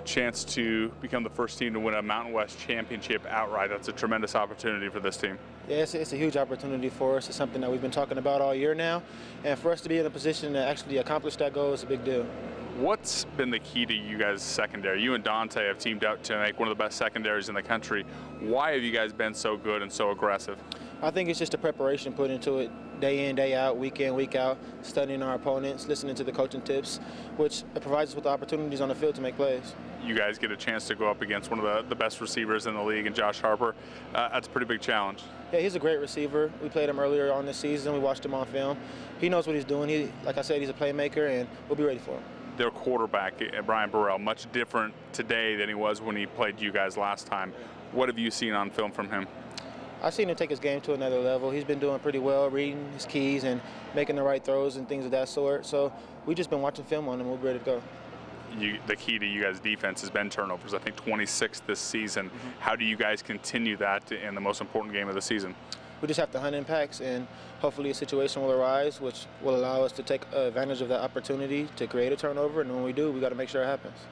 chance to become the first team to win a Mountain West championship outright. That's a tremendous opportunity for this team. Yeah, it's a huge opportunity for us. It's something that we've been talking about all year now. And for us to be in a position to actually accomplish that goal is a big deal. What's been the key to you guys' secondary? You and Dante have teamed up to make one of the best secondaries in the country. Why have you guys been so good and so aggressive? I think it's just the preparation put into it day in, day out, week in, week out, studying our opponents, listening to the coaching tips, which provides us with the opportunities on the field to make plays. You guys get a chance to go up against one of the best receivers in the league, and Josh Harper. That's a pretty big challenge. Yeah, he's a great receiver. We played him earlier on this season. We watched him on film. He knows what he's doing. Like I said, he's a playmaker, and we'll be ready for him. Their quarterback, Brian Burrell, much different today than he was when he played you guys last time. What have you seen on film from him? I've seen him take his game to another level. He's been doing pretty well, reading his keys and making the right throws and things of that sort. So we've just been watching film on him. We'll be ready to go. The key to you guys' defense has been turnovers. I think 26 this season. How do you guys continue that in the most important game of the season? We just have to hunt impacts, and hopefully a situation will arise which will allow us to take advantage of that opportunity to create a turnover. And when we do, we got to make sure it happens.